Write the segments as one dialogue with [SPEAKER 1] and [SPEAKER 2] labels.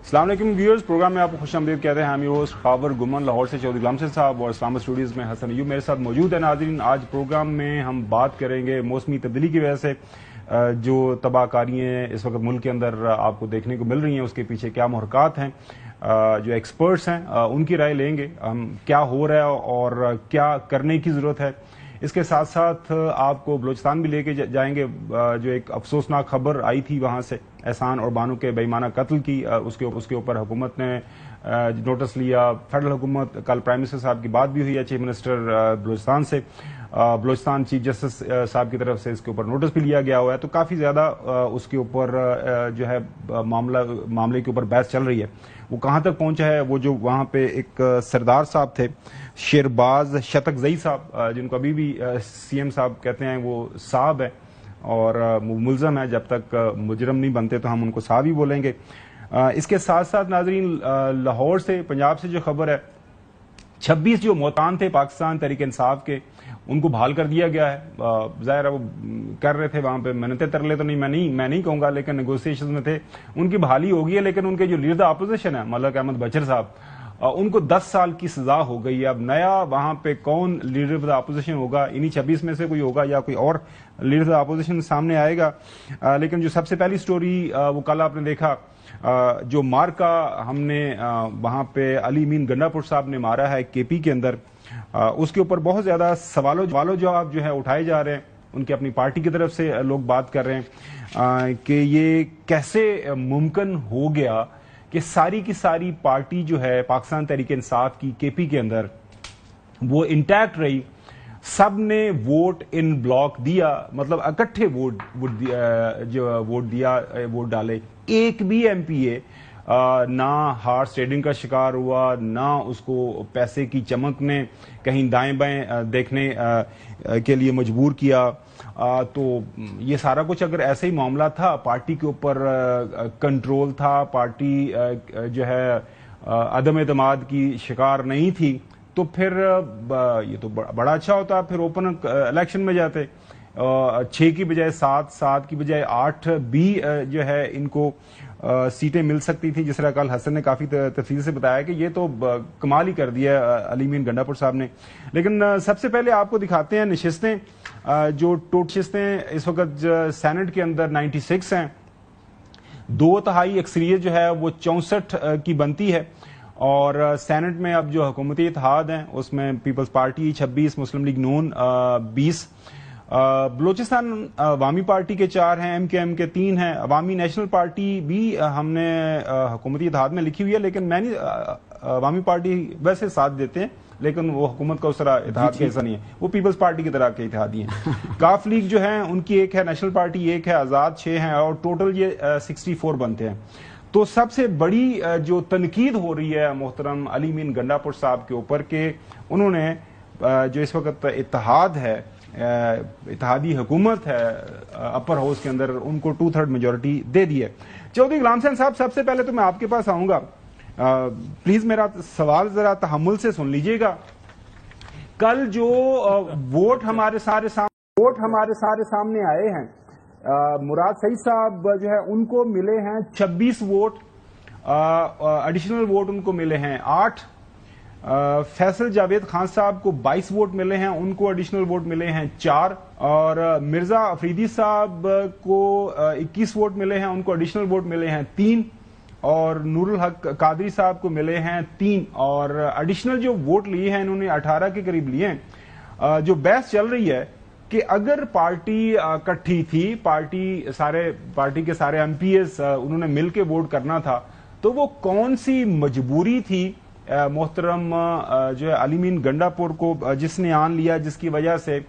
[SPEAKER 1] السلام علیکم viewers, programme میں آپ کو خوش آمدید کہتے ہیں. ہم ہوسٹ خاور گمن لاہور سے چودھری غلام حسین صاحب اور اسلام اسٹوڈیوز میں حسن ایوب میرے ساتھ موجود ہے. ناظرین، آج پروگرام میں ہم بات کریں گے موسمی تبدیلی کی وجہ سے جو تباہ کاریاں اس وقت ملک کے اندر آپ کو دیکھنے کو مل رہی ہیں، اس کے پیچھے کیا محرکات ہیں. جو ایکسپرٹس ہیں ان کی رائے لیں گے ہم، کیا ہو رہا ہے اور کیا کرنے کی ضرورت ہے. اس کے ساتھ ساتھ آپ کو بلوچستان بھی لے کے جائیں گے. جو ایک افسوسناک خبر آئی تھی وہاں سے احسان اور بانو کے بے ایمانہ قتل کی، اس کے اوپر حکومت نے نوٹس لیا. فیڈرل حکومت، کل پرائم منسٹر صاحب کی بات بھی ہوئی ہے چیف منسٹر بلوچستان سے. بلوچستان چیف جسٹس صاحب کی طرف سے اس کے اوپر نوٹس بھی لیا گیا ہوا ہے. تو کافی زیادہ اس کے اوپر جو ہے معاملے کے اوپر بحث چل رہی ہے. وہ کہاں تک پہنچا ہے، وہ جو وہاں پہ ایک سردار صاحب تھے شیرباز شتک زئی صاحب، جن کو ابھی بھی سی ایم صاحب کہتے ہیں، وہ صاحب ہے اور ملزم ہے. جب تک مجرم نہیں بنتے تو ہم ان کو صاحب ہی بولیں گے. اس کے ساتھ ساتھ ناظرین، لاہور سے، پنجاب سے جو خبر ہے، 26 جو موتان تھے پاکستان تحریک انصاف کے، ان کو بحال کر دیا گیا ہے. ظاہر ہے وہ کر رہے تھے وہاں پہ منتیں ترلے، تو میں نہیں کہوں گا، لیکن نیگوسیشن میں تھے. ان کی بحالی ہو گئی ہے، لیکن ان کے جو لیڈر اپوزیشن ہے ملک احمد بچر صاحب، ان کو 10 سال کی سزا ہو گئی ہے. اب نیا وہاں پہ کون لیڈر آف دا اپوزیشن ہوگا؟ انہی 26 میں سے کوئی ہوگا یا کوئی اور لیڈر آف دا اپوزیشن سامنے آئے گا. لیکن جو سب سے پہلی سٹوری وہ کل آپ نے دیکھا، جو مارکا ہم نے وہاں پہ علی امین گنڈاپور صاحب نے مارا ہے کے پی کے اندر، اس کے اوپر بہت زیادہ سوال و جواب جو ہے اٹھائے جا رہے ہیں. ان کی اپنی پارٹی کی طرف سے لوگ بات کر رہے ہیں کہ یہ کیسے ممکن ہو گیا کہ ساری کی ساری پارٹی جو ہے پاکستان تحریک انصاف کی کے پی کے اندر وہ انٹیکٹ رہی. سب نے ووٹ ان بلاک دیا، مطلب اکٹھے ووٹ ڈالے. ایک بھی ایم پی اے نہ ہارس ٹریڈنگ کا شکار ہوا، نہ اس کو پیسے کی چمک نے کہیں دائیں بائیں دیکھنے کے لیے مجبور کیا. تو یہ سارا کچھ اگر ایسے ہی معاملہ تھا، پارٹی کے اوپر کنٹرول تھا، پارٹی جو ہے عدم اعتماد کی شکار نہیں تھی، تو پھر یہ تو بڑا اچھا ہوتا. پھر اوپن الیکشن میں جاتے، 6 کی بجائے 7، 7 کی بجائے 8 بھی جو ہے ان کو سیٹیں مل سکتی تھی. جس طرح کل حسن نے کافی تفصیل سے بتایا کہ یہ تو کمال ہی کر دیا علی امین گنڈاپور صاحب نے. لیکن سب سے پہلے آپ کو دکھاتے ہیں نشستیں. جو نشستیں اس وقت سینٹ کے اندر 96 ہیں. 2/3 اکثریت جو ہے وہ 64 کی بنتی ہے. اور سینٹ میں اب جو حکومتی اتحاد ہیں اس میں پیپلز پارٹی 26، مسلم لیگ نون 20، بلوچستان عوامی پارٹی کے 4 ہیں، ایم کے 3 ہیں، عوامی نیشنل پارٹی بھی ہم نے حکومتی اتحاد میں لکھی ہوئی ہے، لیکن میں نہیں، عوامی پارٹی ویسے ساتھ دیتے ہیں لیکن وہ حکومت کا اس طرح اتحاد کا حصہ نہیں ہے، وہ پیپلز پارٹی کی طرح کے اتحادی ہیں. کاف لیگ جو ہیں ان کی 1 ہے، نیشنل پارٹی 1 ہے، آزاد 6 ہیں، اور ٹوٹل یہ 64 بنتے ہیں. تو سب سے بڑی جو تنقید ہو رہی ہے محترم علی امین گنڈاپور صاحب کے اوپر کہ انہوں نے جو اس وقت اتحاد ہے، اتحادی حکومت ہے اپر ہاؤس کے اندر، ان کو 2/3 میجورٹی دے دی ہے. چودھری غلام حسین صاحب، سب سے پہلے تو میں آپ کے پاس آؤں گا، پلیز میرا سوال ذرا تحمل سے سن لیجئے گا. کل جو ووٹ ہمارے سارے سامنے آئے ہیں، مراد سعید صاحب جو ہے ان کو ملے ہیں 26 ووٹ، ایڈیشنل ووٹ ان کو ملے ہیں 8. فیصل جاوید خان صاحب کو 22 ووٹ ملے ہیں، ان کو ایڈیشنل ووٹ ملے ہیں 4. اور مرزا افریدی صاحب کو 21 ووٹ ملے ہیں، ان کو ایڈیشنل ووٹ ملے ہیں 3. اور نور الحق قادری صاحب کو ملے ہیں 3. اور ایڈیشنل جو ووٹ لیے ہیں انہوں نے 18 کے قریب لیے ہیں. جو بحث چل رہی ہے کہ اگر پارٹی اکٹھی تھی، پارٹی کے سارے ایم پی ایز انہوں نے مل کے ووٹ کرنا تھا، تو وہ کون سی مجبوری تھی محترم جو ہے علی امین گنڈاپور کو جس نے آن لیا، جس کی وجہ سے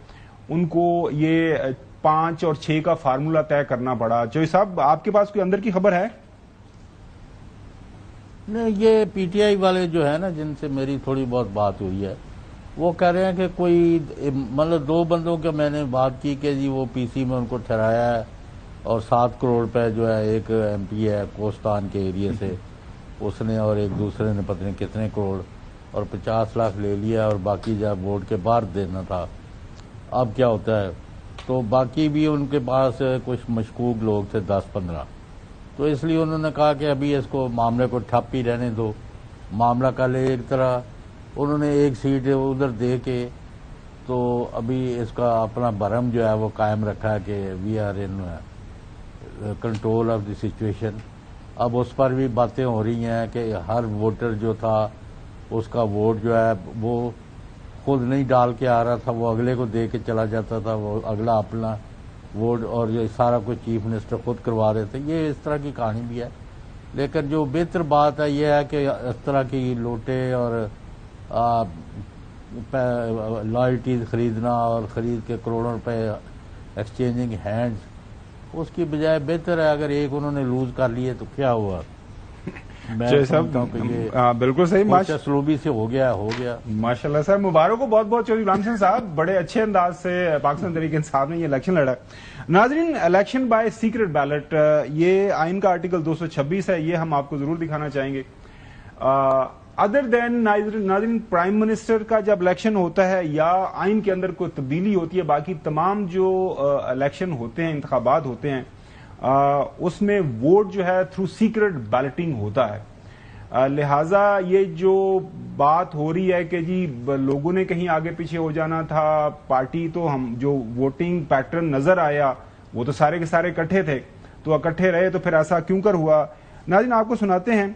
[SPEAKER 1] ان کو یہ 5 اور 6 کا فارمولا طے کرنا پڑا. چوہدری صاحب، آپ کے پاس کوئی اندر کی خبر ہے؟
[SPEAKER 2] نہیں، یہ پی ٹی آئی والے جو ہے نا، جن سے میری تھوڑی بہت بات ہوئی ہے، وہ کہہ رہے ہیں کہ کوئی مطلب 2 بندوں کے میں نے بات کی کہ جی وہ پی سی میں ان کو ٹھہرایا ہے، اور 7 کروڑ پہ جو ہے ایک ایم پی ہے کوستان کے ایریے سے، اس نے اور ایک دوسرے نے پتہ نہیں کتنے کروڑ اور 50 لاکھ لے لیا، اور باقی جب ووٹ کے باہر دینا تھا. اب کیا ہوتا ہے، تو باقی بھی ان کے پاس کچھ مشکوک لوگ تھے 10-15، تو اس لیے انہوں نے کہا کہ ابھی اس کو معاملے کو ٹھپ ہی رہنے دو. معاملہ کل ایک طرح انہوں نے ایک سیٹ ادھر دے کے تو ابھی اس کا اپنا برہم جو ہے وہ قائم رکھا ہے کہ we are in control of the situation. اب اس پر بھی باتیں ہو رہی ہیں کہ ہر ووٹر جو تھا اس کا ووٹ جو ہے وہ خود نہیں ڈال کے آ رہا تھا, وہ اگلے کو دے کے چلا جاتا تھا, وہ اگلا اپنا ووٹ اور یہ سارا کچھ چیف منسٹر خود کروا رہے تھے. یہ اس طرح کی کہانی بھی ہے, لیکن جو بہتر بات ہے یہ ہے کہ اس طرح کی لوٹے اور لائلٹیز خریدنا اور خرید کے کروڑوں روپے ایکسچینجنگ ہینڈز, اس کی بجائے بہتر ہے اگر ایک انہوں نے لوز کر لیے تو کیا ہوا. میں سمجھتا ہوں کہ یہ
[SPEAKER 1] بالکل صحیح
[SPEAKER 2] سلوبی سے ہو گیا.
[SPEAKER 1] ماشاء اللہ صاحب, مبارک ہو بہت بہت چودھری غلام حسین صاحب, بڑے اچھے انداز سے پاکستان تحریک انصاف نے یہ الیکشن لڑا. ناظرین, الیکشن بائی سیکرٹ بیلٹ, یہ آئین کا آرٹیکل 226 ہے, یہ ہم آپ کو ضرور دکھانا چاہیں گے. ادر دین ناظرین, پرائم منسٹر کا جب الیکشن ہوتا ہے یا آئین کے اندر کوئی تبدیلی ہوتی ہے, باقی تمام جو الیکشن ہوتے ہیں, انتخابات ہوتے ہیں, اس میں ووٹ جو ہے تھرو سیکرٹ بیلٹنگ ہوتا ہے. لہٰذا یہ جو بات ہو رہی ہے کہ جی لوگوں نے کہیں آگے پیچھے ہو جانا تھا, پارٹی تو ہم جو ووٹنگ پیٹرن نظر آیا وہ تو سارے کے سارے اکٹھے تھے, تو اکٹھے رہے, تو پھر ایسا کیوں کر ہوا. ناظرین آپ کو سناتے ہیں,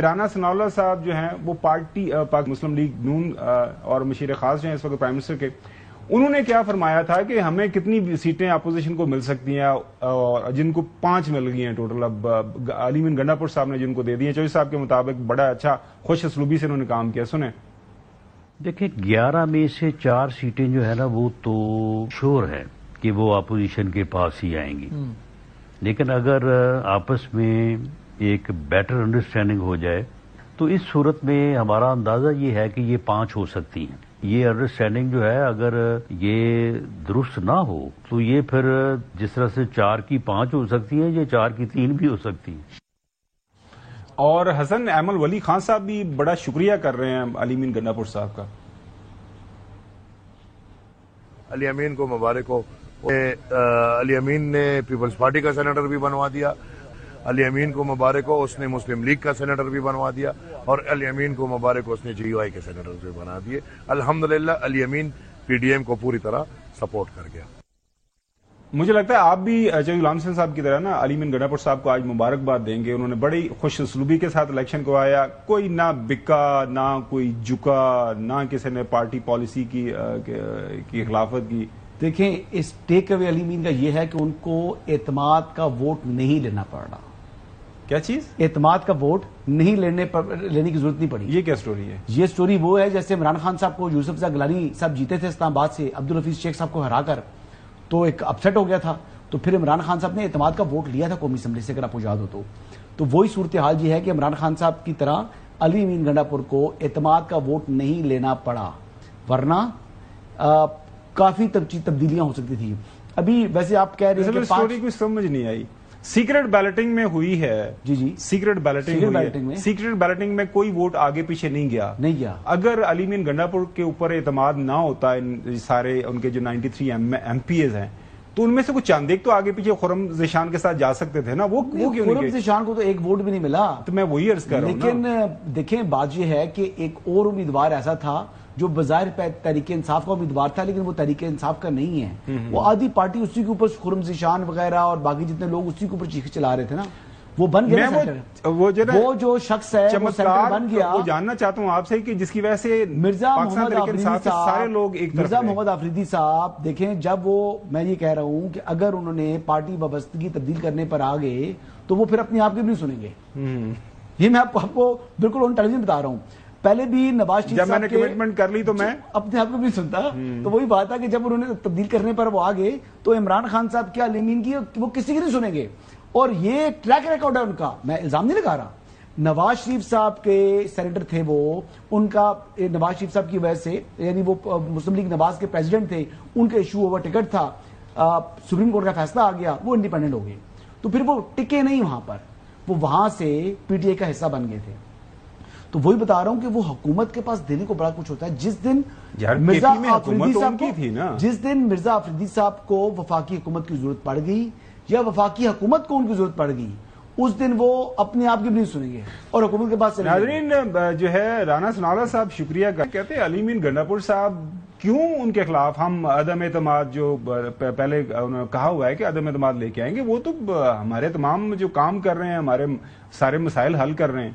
[SPEAKER 1] رانا ثناءاللہ صاحب جو ہیں وہ پارٹی پاک مسلم لیگ نون اور مشیر خاص جو ہیں اس وقت پرائم منسٹر کے, انہوں نے کیا فرمایا تھا کہ ہمیں کتنی سیٹیں اپوزیشن کو مل سکتی ہیں, اور جن کو 5 مل گئی ہیں ٹوٹل. اب علی امین گنڈا پور صاحب نے جن کو دے دی ہیں, چوہدری صاحب کے مطابق بڑا اچھا خوش اسلوبی سے انہوں نے کام کیا. سنیں.
[SPEAKER 3] دیکھیں 11 میں سے 4 سیٹیں جو ہے نا وہ تو شور ہے کہ وہ اپوزیشن کے پاس ہی آئیں گی, لیکن اگر آپس میں ایک بیٹر انڈرسٹینڈنگ ہو جائے تو اس صورت میں ہمارا اندازہ یہ ہے کہ یہ 5 ہو سکتی ہیں. یہ انڈرسٹینڈنگ جو ہے اگر یہ درست نہ ہو تو یہ پھر جس طرح سے 4 کی 5 ہو سکتی ہیں, یہ 4 کی 3 بھی ہو سکتی ہیں.
[SPEAKER 1] اور حسن ایمل ولی خان صاحب بھی بڑا شکریہ کر رہے ہیں علی امین گنڈا پور صاحب کا.
[SPEAKER 4] علی امین کو مبارک ہو. علی امین نے پیپلز پارٹی کا سینیٹر بھی بنوا دیا. علی امین کو مبارک ہو, اس نے مسلم لیگ کا سینیٹر بھی بنوا دیا, اور علی امین کو مبارک ہو, اس نے جی یو آئی کے سینیٹر بھی بنا دیے. الحمدللہ علی امین پی ڈی ایم کو پوری طرح سپورٹ کر گیا.
[SPEAKER 1] مجھے لگتا ہے آپ بھی چودھری غلام حسین صاحب کی طرح نا علی امین گنڈا پور صاحب کو آج مبارکباد دیں گے. انہوں نے بڑی خوش اسلوبی کے ساتھ الیکشن کو آیا, کوئی نہ بکا, نہ کوئی جھکا, نہ کسی نے پارٹی پالیسی کی خلافت کی.
[SPEAKER 5] دیکھیں, اس ٹیک اوے علی امین کا یہ ہے کہ ان کو اعتماد کا ووٹ نہیں لینا پڑ رہا.
[SPEAKER 1] کیا چیز؟
[SPEAKER 5] اعتماد کا ووٹ نہیں لینے کی ضرورت نہیں پڑی.
[SPEAKER 1] یہ کیا سٹوری ہے؟
[SPEAKER 5] یہ سٹوری وہ ہے جیسے عمران خان صاحب کو یوسف زئی گیلانی صاحب جیتے تھے اسلام آباد سے عبدالحفیظ شیخ صاحب کو ہرا کر, تو ایک اپسیٹ ہو گیا تھا, تو پھر عمران خان صاحب نے اعتماد کا ووٹ لیا تھا قومی اسمبلی سے, اگر آپ کو یاد ہو تو وہی صورتحال یہ ہے کہ عمران خان صاحب کی طرح علی امین گنڈا پور کو اعتماد کا ووٹ نہیں لینا پڑا, ورنہ کافی تبدیلیاں ہو سکتی تھی. ابھی ویسے آپ کہہ رہے ہیں کہ
[SPEAKER 1] سٹوری کوئی سمجھ نہیں آئی. سیکرٹ بیلٹنگ میں ہوئی ہے,
[SPEAKER 5] جی
[SPEAKER 1] سیکرٹ بیلٹنگ میں کوئی ووٹ آگے پیچھے نہیں گیا. اگر علی امین گنڈا پور کے اوپر اعتماد نہ ہوتا, سارے ان کے جو 93 ایم پی ایز ہیں, تو ان میں سے کچھ چند ایک تو آگے پیچھے خرم ذیشان کے ساتھ جا سکتے تھے نا. وہ کیوں نہیں گئے؟
[SPEAKER 5] خرم ذیشان کو تو ایک ووٹ بھی نہیں ملا.
[SPEAKER 1] تو میں وہی عرض کر رہا ہوں.
[SPEAKER 5] لیکن دیکھیں بات یہ ہے کہ ایک اور امیدوار ایسا تھا جو بظاہر تحریک انصاف کا امیدوار تھا, لیکن وہ تحریک انصاف کا نہیں ہے. وہ آدھی پارٹی اسی کے اوپر خرم ذیشان وغیرہ اور باقی جتنے لوگ اسی کے اوپر چیخ چلا رہے تھے نا, وہ بن گیا سینٹر. وہ جو شخص ہے وہ سینٹر بن گیا.
[SPEAKER 1] وہ جاننا چاہتا ہوں آپ سے کہ جس کی وجہ سے
[SPEAKER 5] مرزا محمد آفریدی
[SPEAKER 1] سارے لوگ ایک طرف,
[SPEAKER 5] مرزا محمد آفریدی صاحب دیکھیں, جب وہ, میں یہ کہہ رہا ہوں کہ اگر انہوں نے پارٹی وابستگی تبدیل کرنے پر آ گئے تو وہ پھر اپنی آپ کی بھی نہیں سنیں گے. یہ میں آپ کو بالکل آن ٹیلی ویژن بتا رہا ہوں. پہلے بھی نواز شریف
[SPEAKER 1] جب میں نے کمٹمنٹ کر لی تو میں
[SPEAKER 5] اپنے آپ کو بھی سنتا. تو وہی بات ہے کہ جب انہوں نے تبدیل کرنے پر وہ آ گئے تو عمران خان صاحب کیا علی امین کی, وہ کسی کی نہیں سنیں گے. اور یہ ٹریک ریکارڈ ہے ان کا, میں الزام نہیں لگا رہا. نواز شریف صاحب کے سینیٹر تھے وہ, ان کا نواز شریف صاحب کی وجہ سے, یعنی وہ مسلم لیگ نواز کے پریزیڈنٹ تھے, ان کا ایشو اوور ٹکٹ تھا, سپریم کورٹ کا فیصلہ آ گیا, وہ انڈیپینڈنٹ ہو گئے. تو پھر وہ ٹکے نہیں وہاں پر, وہ وہاں سے پی ٹی آئی کا حصہ بن گئے تھے. تو وہی بتا رہا ہوں کہ وہ حکومت کے پاس دینے کو بڑا کچھ ہوتا ہے. جس دن مرزا آفریدی صاحب کو وفاقی حکومت کی ضرورت پڑ گئی یا وفاقی حکومت کو ان کی ضرورت پڑ گئی, اس دن وہ اپنے آپ کی بھی نہیں سنیں گے اور حکومت کے پاس چلیں گے۔
[SPEAKER 1] ناظرین جو ہے رانا سنالا صاحب شکریہ کہتے ہیں علی امین گنڈا پور صاحب کیوں ان کے خلاف ہم عدم اعتماد جو پہلے انہوں نے کہا ہوا ہے کہ عدم اعتماد لے کے آئیں گے، وہ تو ہمارے تمام جو کام کر رہے ہیں ہمارے سارے مسائل حل کر رہے ہیں۔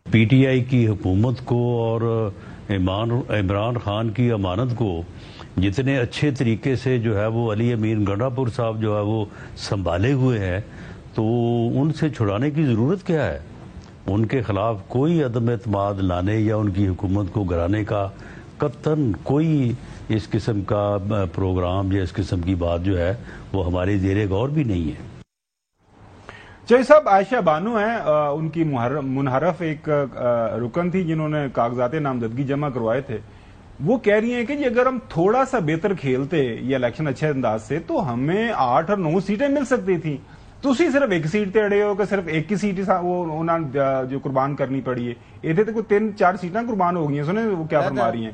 [SPEAKER 3] پی ٹی آئی کی حکومت کو اور عمران خان کی امانت کو جتنے اچھے طریقے سے جو ہے وہ علی امین گنڈا پور صاحب جو ہے وہ سنبھالے ہوئے ہیں، تو ان سے چھڑانے کی ضرورت کیا ہے؟ ان کے خلاف کوئی عدم اعتماد لانے یا ان کی حکومت کو گرانے کا قطعاً کوئی اس قسم کا پروگرام یا اس قسم کی بات جو ہے وہ ہمارے زیر غور بھی نہیں ہے۔
[SPEAKER 1] چوہدری صاحب عائشہ بانو ہیں، ان کی منحرف ایک رکن تھی جنہوں نے کاغذات نامزدگی جمع کروائے تھے، وہ کہہ رہی ہیں کہ جی اگر ہم تھوڑا سا بہتر کھیلتے یہ الیکشن اچھے انداز سے تو ہمیں 8 اور 9 سیٹیں مل سکتی تھیں، تسی صرف ایک سیٹ تے اڑے ہو کہ صرف ایک ہی سیٹ وہ جو قربان کرنی پڑی ہے، یہ تو کوئی 3-4 سیٹیں قربان ہو گئی ہیں۔ سنیں وہ کیا فرما رہی ہیں۔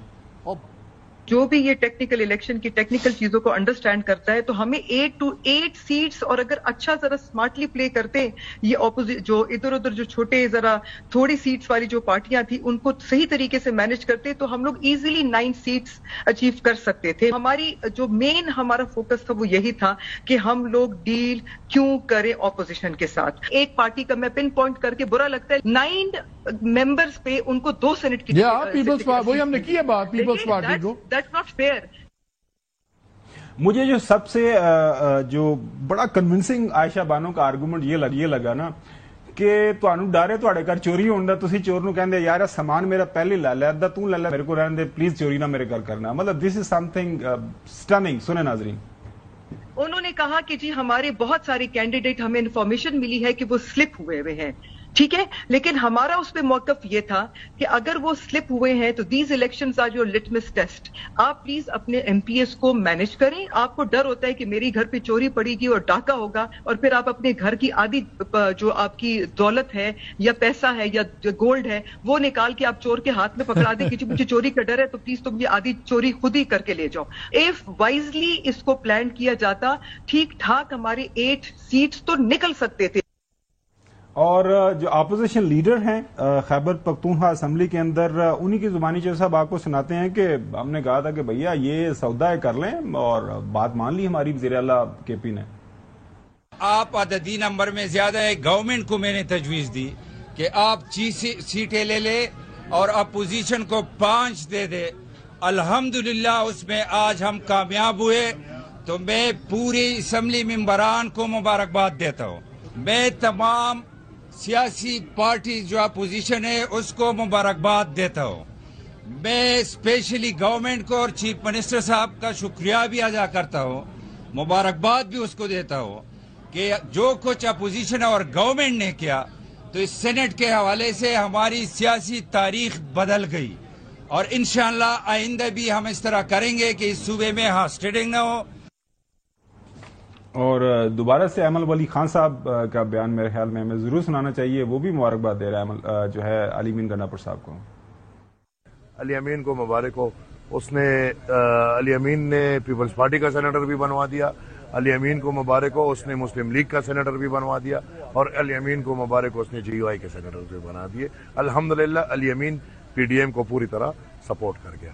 [SPEAKER 6] جو بھی یہ ٹیکنیکل الیکشن کی ٹیکنیکل چیزوں کو انڈرسٹینڈ کرتا ہے تو ہمیں 8 to 8 سیٹس، اور اگر اچھا ذرا اسمارٹلی پلے کرتے یہ جو ادھر ادھر جو چھوٹے ذرا تھوڑی سیٹس والی جو پارٹیاں تھیں ان کو صحیح طریقے سے مینج کرتے تو ہم لوگ ایزیلی 9 سیٹس اچیو کر سکتے تھے۔ ہماری جو مین ہمارا فوکس تھا وہ یہی تھا کہ ہم لوگ ڈیل کیوں کریں اپوزیشن کے ساتھ۔ ایک پارٹی کا میں پن پوائنٹ کر کے برا لگتا ہے 9 ممبرز پہ ان کو 2 سینٹ کی
[SPEAKER 7] پیپلز پارٹی، وہی ہم نے کی ہے بات پیپلز پارٹی کو۔
[SPEAKER 6] That's not fair۔
[SPEAKER 1] مجھے جو سب سے جو بڑا کنونسنگ عائشہ بانو کا آرگومنٹ یہ لگا نا کہ تانوں ڈر ہے تواڈے گھر چوری ہوندا، تسی چور نو کہندے یار سامان میرا پہلے لے لے ادھا تو لے لے میرے کو رہن دے پلیز چوری نہ میرے گھر کرنا، مطلب دس از سم تھنگ سٹننگ۔ سنیں ناظرین،
[SPEAKER 6] انہوں نے کہا کہ جی ہمارے بہت سارے کینڈیڈیٹ ہمیں انفارمیشن ملی ہے کہ وہ سلپ ہوئے ہیں، ٹھیک ہے، لیکن ہمارا اس پہ موقف یہ تھا کہ اگر وہ سلپ ہوئے ہیں تو these elections are your litmus test, آپ پلیز اپنے ایم پی ایس کو مینج کریں۔ آپ کو ڈر ہوتا ہے کہ میری گھر پہ چوری پڑے گی اور ڈاکہ ہوگا اور پھر آپ اپنے گھر کی آدھی جو آپ کی دولت ہے یا پیسہ ہے یا گولڈ ہے وہ نکال کے آپ چور کے ہاتھ میں پکڑا دیں کہ جی مجھے چوری کا ڈر ہے تو پلیز تم یہ آدھی چوری خود ہی کر کے لے جاؤ۔ ایف وائزلی اس کو پلان کیا جاتا ٹھیک ٹھاک ہمارے 8 سیٹس تو نکل سکتے تھے۔
[SPEAKER 1] اور جو اپوزیشن لیڈر ہیں خیبر پختونخوا اسمبلی کے اندر، انہی کی زبانی چوہدری صاحب آپ کو سناتے ہیں کہ ہم نے کہا تھا کہ بھیا یہ سودا کر لیں اور بات مان لی ہماری وزیر اعلیٰ کے پی نے۔
[SPEAKER 8] آپ عددی نمبر میں زیادہ ہے، گورنمنٹ کو میں نے تجویز دی کہ آپ 6 سیٹیں لے لے اور اپوزیشن کو 5 دے دے۔ الحمدللہ اس میں آج ہم کامیاب ہوئے، تو میں پوری اسمبلی ممبران کو مبارکباد دیتا ہوں۔ میں تمام سیاسی پارٹی جو اپوزیشن ہے اس کو مبارکباد دیتا ہوں۔ میں اسپیشلی گورنمنٹ کو اور چیف منسٹر صاحب کا شکریہ بھی ادا کرتا ہوں، مبارکباد بھی اس کو دیتا ہوں کہ جو کچھ اپوزیشن اور گورنمنٹ نے کیا تو اس سینٹ کے حوالے سے ہماری سیاسی تاریخ بدل گئی، اور انشاءاللہ آئندہ بھی ہم اس طرح کریں گے کہ اس صوبے میں ہاسٹیڈنگ نہ ہو۔
[SPEAKER 1] اور دوبارہ سے ایمل ولی خان صاحب کا بیان میرے خیال میں ہمیں ضرور سنانا چاہیے، وہ بھی مبارکباد دے رہا ہے جو ہے علی امین گنڈا پور صاحب کو۔
[SPEAKER 4] علی امین کو مبارک ہو، اس نے علی امین نے پیپلز پارٹی کا سینیٹر بھی بنوا دیا، علی امین کو مبارک ہو اس نے مسلم لیگ کا سینیٹر بھی بنوا دیا، اور علی امین کو مبارک ہو اس نے جی یو آئی کے سینیٹر بھی بنا دیے۔ الحمدللہ علی امین پی ڈی ایم کو پوری طرح سپورٹ کر گیا۔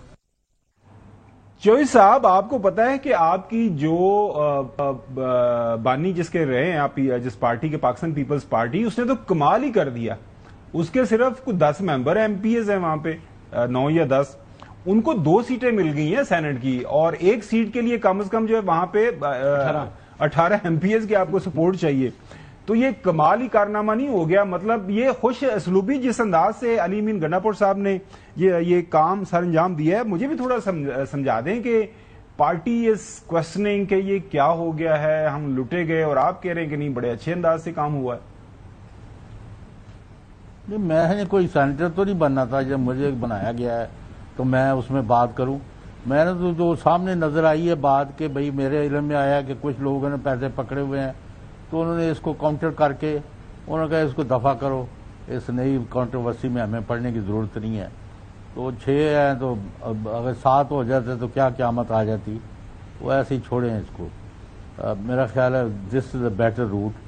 [SPEAKER 1] چوہدری صاحب آپ کو پتا ہے کہ آپ کی جو بانی جس کے رہے ہیں آپ جس پارٹی کے پاکستان پیپلز پارٹی، اس نے تو کمال ہی کر دیا، اس کے صرف کچھ 10 ممبر ایم پی ایز ہیں وہاں پہ 9 یا 10، ان کو 2 سیٹیں مل گئی ہیں سینٹ کی، اور 1 سیٹ کے لیے کم از کم جو ہے وہاں پہ 18 ایم پی ایز کی آپ کو سپورٹ چاہیے، تو یہ کمال ہی کارنامہ نہیں ہو گیا؟ مطلب یہ خوش اسلوبی جس انداز سے علی امین گنڈا پور صاحب نے یہ کام سر انجام دیا ہے، مجھے بھی تھوڑا سمجھا دیں کہ پارٹی از کوشچننگ کہ یہ کیا ہو گیا ہے، ہم لٹے گئے، اور آپ کہہ رہے ہیں کہ نہیں بڑے اچھے انداز سے کام ہوا ہے۔
[SPEAKER 2] میں نے کوئی سینیٹر تو نہیں بننا تھا، جب مجھے بنایا گیا ہے تو میں اس میں بات کروں۔ میں نے تو جو سامنے نظر آئی ہے بات کہ بھئی میرے علم میں آیا کہ کچھ لوگوں نے پیسے پکڑے ہوئے ہیں، تو انہوں نے اس کو کاؤنٹر کر کے انہوں نے کہا اس کو دفع کرو، اس نئی کانٹروورسی میں ہمیں پڑھنے کی ضرورت نہیں ہے۔ تو 6 ہیں تو اگر 7 ہو جاتے تو کیا قیامت آ جاتی، وہ ایسے ہی چھوڑیں اس کو۔ میرا خیال ہے دس از اے بیٹر روٹ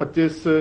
[SPEAKER 9] 25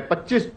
[SPEAKER 9] 25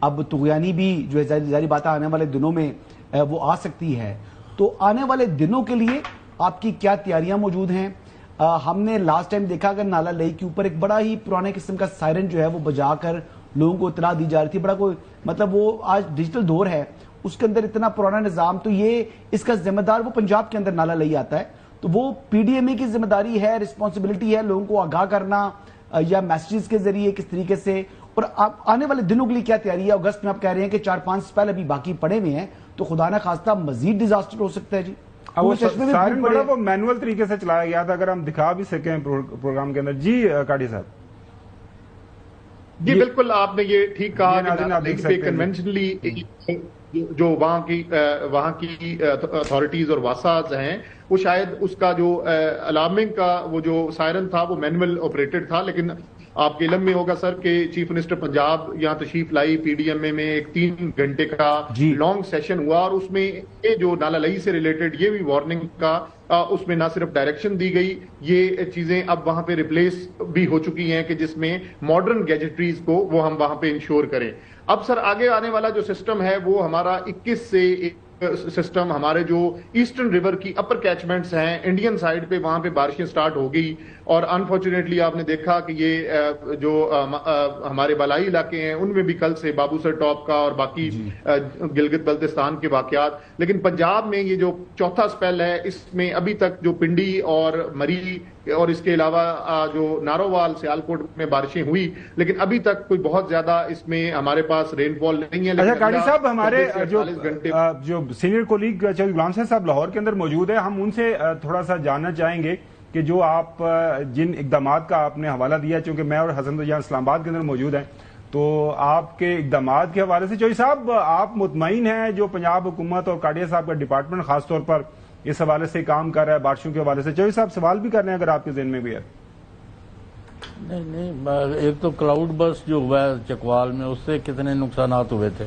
[SPEAKER 5] اب طغیانی بھی جو ہے ظاہری بات ہے آنے والے دنوں میں وہ آ سکتی ہے. تو آنے والے دنوں کے لیے آپ کی کیا تیاریاں موجود ہیں؟ ہم نے لاسٹ ٹائم دیکھا اگر نالا لئی کے اوپر ایک بڑا ہی پرانے قسم کا سائرن جو ہے وہ بجا کر لوگوں کو اطلاع دی جا رہی تھی. بڑا کوئی مطلب وہ آج ڈیجیٹل دور ہے, اس کے اندر اتنا پرانا نظام, تو یہ اس کا ذمہ دار وہ پنجاب کے اندر نالا لئی آتا ہے, تو وہ پی ڈی ایم اے کی ذمہ داری ہے, رسپانسبلٹی ہے لوگوں کو آگاہ کرنا یا میسیجز کے ذریعے کس طریقے سے. اور آنے والے دنوں کے لیے کیا تیاری ہے؟ اگست میں آپ کہہ رہے ہیں کہ 4-5 سپیل ابھی باقی پڑے ہوئے ہیں, تو خدا نہ خواستہ مزید ڈیزاسٹر ہو سکتا ہے. جی
[SPEAKER 1] سائرن بڑا وہ مینول طریقے سے چلایا گیا تھا, اگر ہم دکھا بھی سکیں پروگرام کے اندر. جی کاٹی صاحب.
[SPEAKER 9] جی بالکل آپ نے یہ ٹھیک کہا کہ کنونشنلی جو وہاں کی اتھارٹیز اور واساز ہیں وہ شاید اس کا جو الارمنگ کا وہ جو سائرن تھا وہ مینول آپریٹڈ تھا. لیکن آپ کے علم میں ہوگا سر کہ چیف منسٹر پنجاب یہاں تشریف لائی, پی ڈی ایم اے میں ایک 3 گھنٹے کا لانگ سیشن ہوا, اور اس میں یہ جو نالا لئی سے ریلیٹڈ یہ بھی وارننگ کا اس میں نہ صرف ڈائریکشن دی گئی, یہ چیزیں اب وہاں پہ ریپلیس بھی ہو چکی ہیں کہ جس میں ماڈرن گیجٹریز کو وہ ہم وہاں پہ انشور کریں. اب سر آگے آنے والا جو سسٹم ہے وہ ہمارا 21 سے سسٹم ہمارے جو ایسٹرن ریور کی اپر کیچمنٹس ہیں انڈین سائڈ پہ, وہاں پہ بارشیں سٹارٹ ہو گئی, اور انفارچونیٹلی آپ نے دیکھا کہ یہ جو ہمارے بالائی علاقے ہیں ان میں بھی کل سے بابو سر ٹاپ کا اور باقی گلگت بلتستان کے واقعات. لیکن پنجاب میں یہ جو چوتھا سپیل ہے اس میں ابھی تک جو پنڈی اور مری اور اس کے علاوہ جو نارووال سیالکوٹ میں بارشیں ہوئی, لیکن ابھی تک کوئی بہت زیادہ اس میں ہمارے پاس رین فال نہیں ہے.
[SPEAKER 1] اچھا کاٹی صاحب, ہمارے جو سینئر کولیگ چودھری غلام صاحب لاہور کے اندر موجود ہے, ہم ان سے تھوڑا سا جاننا چاہیں گے کہ جو آپ جن اقدامات کا آپ نے حوالہ دیا, چونکہ میں اور حسن یہاں اسلام آباد کے اندر موجود ہیں, تو آپ کے اقدامات کے حوالے سے چودھری صاحب آپ مطمئن ہیں جو پنجاب حکومت اور کاٹیا صاحب کا ڈپارٹمنٹ خاص طور پر اس حوالے سے کام کر رہا ہے بارشوں کے حوالے سے؟ چودھری صاحب سوال بھی کر رہے ہیں اگر آپ کے ذہن میں بھی ہے.
[SPEAKER 2] نہیں, ایک تو کلاؤڈ برسٹ جو ہوا ہے چکوال میں اس سے کتنے نقصانات ہوئے تھے,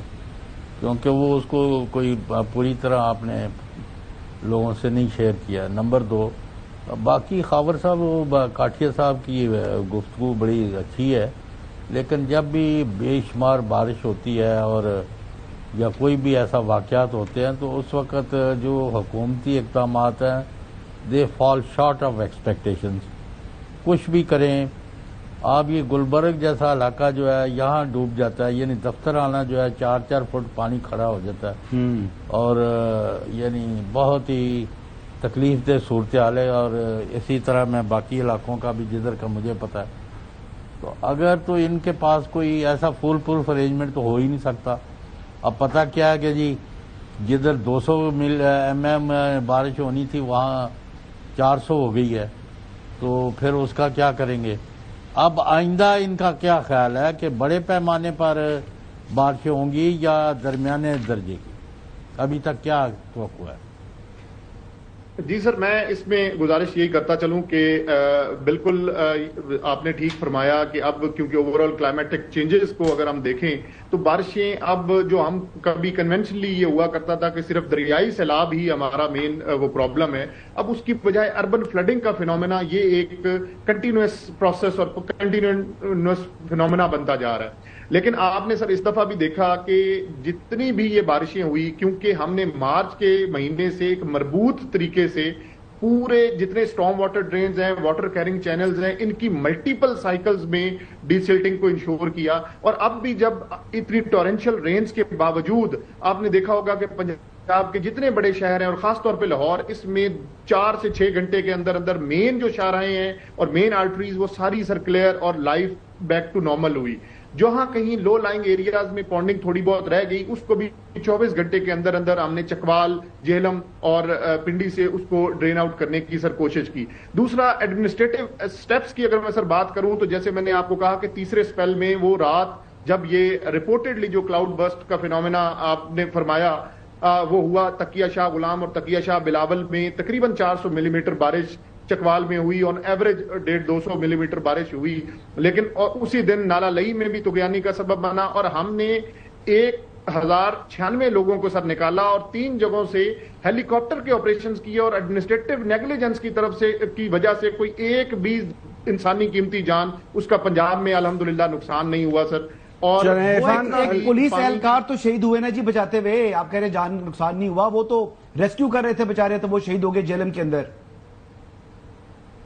[SPEAKER 2] کیونکہ وہ اس کو کوئی پوری طرح آپ نے لوگوں سے نہیں شیئر کیا. نمبر 2, باقی خاور صاحب وہ کاٹیا صاحب کی گفتگو بڑی اچھی ہے, لیکن جب بھی بے شمار بارش ہوتی ہے اور یا کوئی بھی ایسا واقعات ہوتے ہیں تو اس وقت جو حکومتی اقدامات ہیں دے فال شارٹ آف ایکسپیکٹیشنز. کچھ بھی کریں آپ, یہ گلبرگ جیسا علاقہ جو ہے یہاں ڈوب جاتا ہے, یعنی دفتر آنا جو ہے 4-4 فٹ پانی کھڑا ہو جاتا ہے, اور یعنی بہت ہی تکلیف دہ صورتحال ہے. اور اسی طرح میں باقی علاقوں کا بھی جدھر کا مجھے پتا ہے, تو اگر تو ان کے پاس کوئی ایسا فول پروف ارینجمنٹ تو ہو ہی نہیں سکتا. اب پتہ کیا ہے کہ جی جدھر 200 mm بارش ہونی تھی وہاں 400 ہو گئی ہے, تو پھر اس کا کیا کریں گے؟ اب آئندہ ان کا کیا خیال ہے کہ بڑے پیمانے پر بارشیں ہوں گی یا درمیانے درجے کی؟ ابھی تک کیا توقع ہے؟
[SPEAKER 9] جی سر, میں اس میں گزارش یہی کرتا چلوں کہ بالکل آپ نے ٹھیک فرمایا کہ اب کیونکہ اوور آل کلائمیٹک چینجز کو اگر ہم دیکھیں تو بارشیں اب جو ہم کبھی کنونشنلی یہ ہوا کرتا تھا کہ صرف دریائی سیلاب ہی ہمارا مین وہ پرابلم ہے, اب اس کی بجائے اربن فلڈنگ کا فینومینا یہ ایک کنٹینیوس پروسیس اور کنٹینیوس فینومینا بنتا جا رہا ہے. لیکن آپ نے سر اس دفعہ بھی دیکھا کہ جتنی بھی یہ بارشیں ہوئی, کیونکہ ہم نے مارچ کے مہینے سے ایک مربوط طریقے سے پورے جتنے اسٹارم واٹر ڈرینز ہیں, واٹر کیرنگ چینلز ہیں, ان کی ملٹیپل سائیکلز میں ڈی سلٹنگ کو انشور کیا. اور اب بھی جب اتنی ٹورنشل رینز کے باوجود آپ نے دیکھا ہوگا کہ پنجاب کے جتنے بڑے شہر ہیں اور خاص طور پہ لاہور, اس میں 4 سے 6 گھنٹے کے اندر اندر مین جو شاہراہیں ہیں اور مین آرٹریز وہ ساری سر کلیئر اور لائف بیک ٹو نارمل ہوئی. جہاں کہیں لو لائنگ ایریاز میں پونڈنگ تھوڑی بہت رہ گئی اس کو بھی 24 گھنٹے کے اندر اندر ہم نے چکوال, جہلم اور پنڈی سے اس کو ڈرین آؤٹ کرنے کی سر کوشش کی. دوسرا ایڈمنسٹریٹو سٹیپس کی اگر میں سر بات کروں تو جیسے میں نے آپ کو کہا کہ تیسرے سپیل میں وہ رات جب یہ رپورٹڈلی جو کلاؤڈ برسٹ کا فینومینا آپ نے فرمایا وہ ہوا, تقیہ شاہ غلام اور تقیہ شاہ بلاول میں تقریباً 400 ملی میٹر بارش چکوال میں ہوئی, آن ایوریج 150-200 ملی میٹر بارش ہوئی. لیکن اسی دن نالا لئی میں بھی طغیانی کا سبب بنا اور ہم نے 1096 لوگوں کو سر نکالا اور 3 جگہوں سے ہیلی کاپٹر کے آپریشنز کیے, اور ایڈمنسٹریٹو نیگلیجنس کی طرف سے کی وجہ سے کوئی ایک بھی انسانی قیمتی جان اس کا پنجاب میں الحمدللہ نقصان نہیں ہوا سر. اور
[SPEAKER 5] ایک پولیس اہلکار تو شہید ہوئے نا جی بچاتے ہوئے, آپ کہہ رہے جان نقصان نہیں ہوا, وہ تو ریسکیو کر رہے تھے بچارے, تو وہ شہید ہو گئے جیلم کے اندر.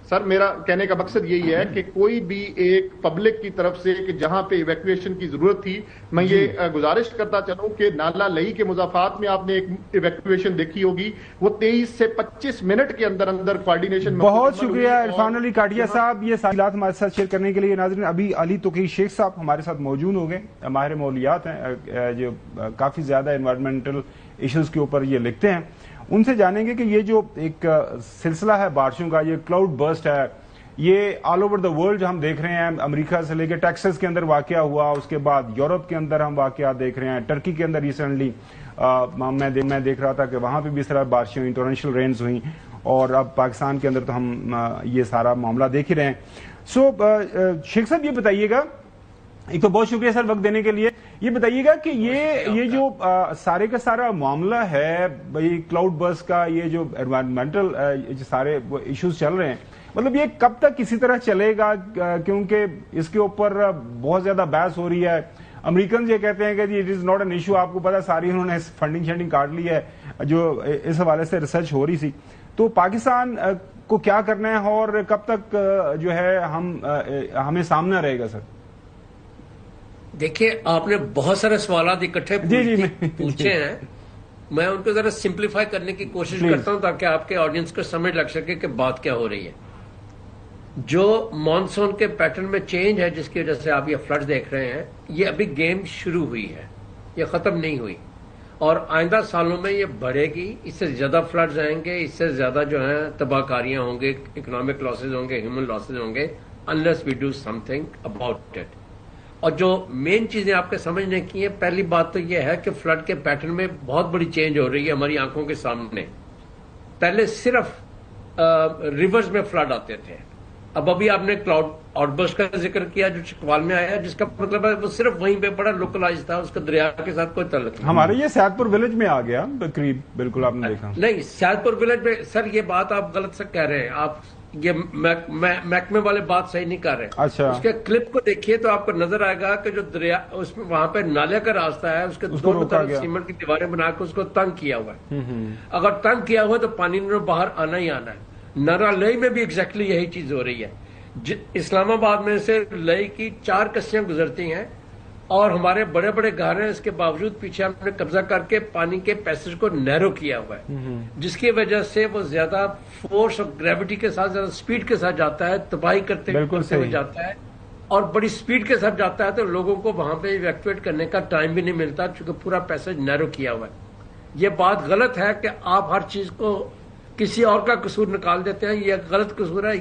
[SPEAKER 9] سر میرا کہنے کا مقصد یہی ہے کہ کوئی بھی ایک پبلک کی طرف سے کہ جہاں پہ ایویکویشن کی ضرورت تھی, میں یہ گزارش کرتا چلوں کہ نالا لئی کے مضافات میں آپ نے ایک ایویکویشن دیکھی ہوگی, وہ 23 سے 25 منٹ کے اندر اندر کوارڈینیشن.
[SPEAKER 1] بہت شکریہ عرفان علی کاٹیا صاحب یہ سوالات ہمارے ساتھ شیئر کرنے کے لیے. ناظرین ابھی علی توقیر شیخ صاحب ہمارے ساتھ موجود ہو گئے, ماہر ماحولیات ہیں جو کافی زیادہ انوائرمنٹل ایشوز کے اوپر یہ لکھتے ہیں. ان سے جانیں گے کہ یہ جو ایک سلسلہ ہے بارشوں کا, یہ کلاؤڈ برسٹ ہے, یہ آل اوور دا ورلڈ جو ہم دیکھ رہے ہیں, امریکہ سے لے کے ٹیکسس کے اندر واقعہ ہوا, اس کے بعد یورپ کے اندر ہم واقعات دیکھ رہے ہیں, ٹرکی کے اندر ریسنٹلی میں دیکھ رہا تھا کہ وہاں پہ بھی اس طرح بارشیں ہوئیں, ٹورنشل رینز ہوئیں, اور اب پاکستان کے اندر تو ہم یہ سارا معاملہ دیکھ ہی رہے ہیں. سو شیخ صاحب یہ بتائیے گا, ایک تو بہت شکریہ سر وقت دینے کے لیے, یہ بتائیے گا کہ یہ جو سارے کا سارا معاملہ ہے بھائی کلاؤڈ برسٹ کا, یہ جو انوائرمنٹل سارے ایشوز چل رہے ہیں, مطلب یہ کب تک کسی طرح چلے گا, کیونکہ اس کے اوپر بہت زیادہ بحث ہو رہی ہے. امریکنز یہ کہتے ہیں کہ جی it is not an issue, آپ کو پتا ساری انہوں نے فنڈنگ شنڈنگ کاٹ لی ہے جو اس حوالے سے ریسرچ ہو رہی تھی. تو پاکستان کو کیا کرنا ہے اور کب تک جو ہے ہمیں سامنا رہے گا سر؟
[SPEAKER 10] دیکھیے آپ نے بہت سارے سوالات اکٹھے پوچھے ہیں, میں ان کو ذرا سمپلیفائی کرنے کی کوشش کرتا ہوں تاکہ آپ کے آڈینس کو سمجھ لگ سکے کہ بات کیا ہو رہی ہے. جو مانسون کے پیٹرن میں چینج ہے جس کی وجہ سے آپ یہ فلڈ دیکھ رہے ہیں, یہ ابھی گیم شروع ہوئی ہے, یہ ختم نہیں ہوئی, اور آئندہ سالوں میں یہ بڑھے گی. اس سے زیادہ فلڈز آئیں گے, اس سے زیادہ جو ہیں تباہ کاریاں ہوں گے, اکنامک لاسز ہوں گے, ہیومن لاسز ہوں گے, unless we do something about it. اور جو مین چیزیں آپ کے سمجھنے کی ہیں, پہلی بات تو یہ ہے کہ فلڈ کے پیٹرن میں بہت بڑی چینج ہو رہی ہے ہماری آنکھوں کے سامنے. پہلے صرف ریورز میں فلڈ آتے تھے, اب ابھی آپ نے کلاؤڈ آؤٹ برسٹ کا ذکر کیا جو چکوال میں آیا, جس کا مطلب ہے وہ صرف وہیں پہ بڑا لوکلائز تھا, اس کا دریا کے ساتھ کوئی تعلق نہیں.
[SPEAKER 1] ہمارے یہ سیادپور ولیج میں آ گیا قریب, بالکل آپ نے دیکھا
[SPEAKER 10] نہیں سیادپور ولیج میں. سر یہ بات آپ غلط سے کہہ رہے ہیں, آپ یہ محکمے والے بات صحیح نہیں کر رہے.
[SPEAKER 1] اچھا
[SPEAKER 10] اس کے کلپ کو دیکھیے تو آپ کو نظر آئے گا کہ جو دریا اس میں وہاں پہ نالے کا راستہ ہے, اس کے دونوں طرف سیمنٹ کی دیواریں بنا کے اس کو تنگ کیا ہوا ہے. اگر تنگ کیا ہوا تو پانی نے باہر آنا ہی آنا ہے. نارا لئی میں بھی ایگزیکٹلی یہی چیز ہو رہی ہے. اسلام آباد میں سے لئی کی 4 کسیاں گزرتی ہیں اور ہمارے بڑے بڑے گھر ہیں, اس کے باوجود پیچھے ہم نے قبضہ کر کے پانی کے پیسج کو نیرو کیا ہوا ہے, جس کی وجہ سے وہ زیادہ فورس اور گریوٹی کے ساتھ زیادہ سپیڈ کے ساتھ جاتا ہے, تباہی کرتے ہوئے جاتا ہے, اور بڑی سپیڈ کے ساتھ جاتا ہے, تو لوگوں کو وہاں پہ ایویکویٹ کرنے کا ٹائم بھی نہیں ملتا چونکہ پورا پیسج نیرو کیا ہوا ہے. یہ بات غلط ہے کہ آپ ہر چیز کو کسی اور کا قصور نکال دیتے ہیں, یہ غلط قصور ہے.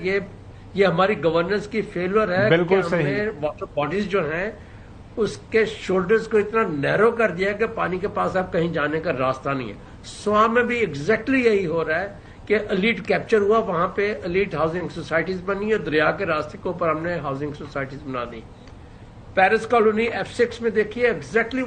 [SPEAKER 10] یہ ہماری گورننس کی فیلور ہے کہ ہمیں واٹر باڈیز جو ہیں اس کے شولڈرز کو اتنا نیرو کر دیا کہ پانی کے پاس اب کہیں جانے کا راستہ نہیں ہے. سوام میں بھی ایگزیکٹلی یہی ہو رہا ہے کہ ایلیٹ کیپچر ہوا, وہاں پہ ایلیٹ ہاؤسنگ سوسائٹیز بنی, اور دریا کے راستے کے اوپر ہم نے ہاؤسنگ سوسائٹیز بنا دی. پیرس کالونی F6 میں دیکھیے ایگزیکٹلی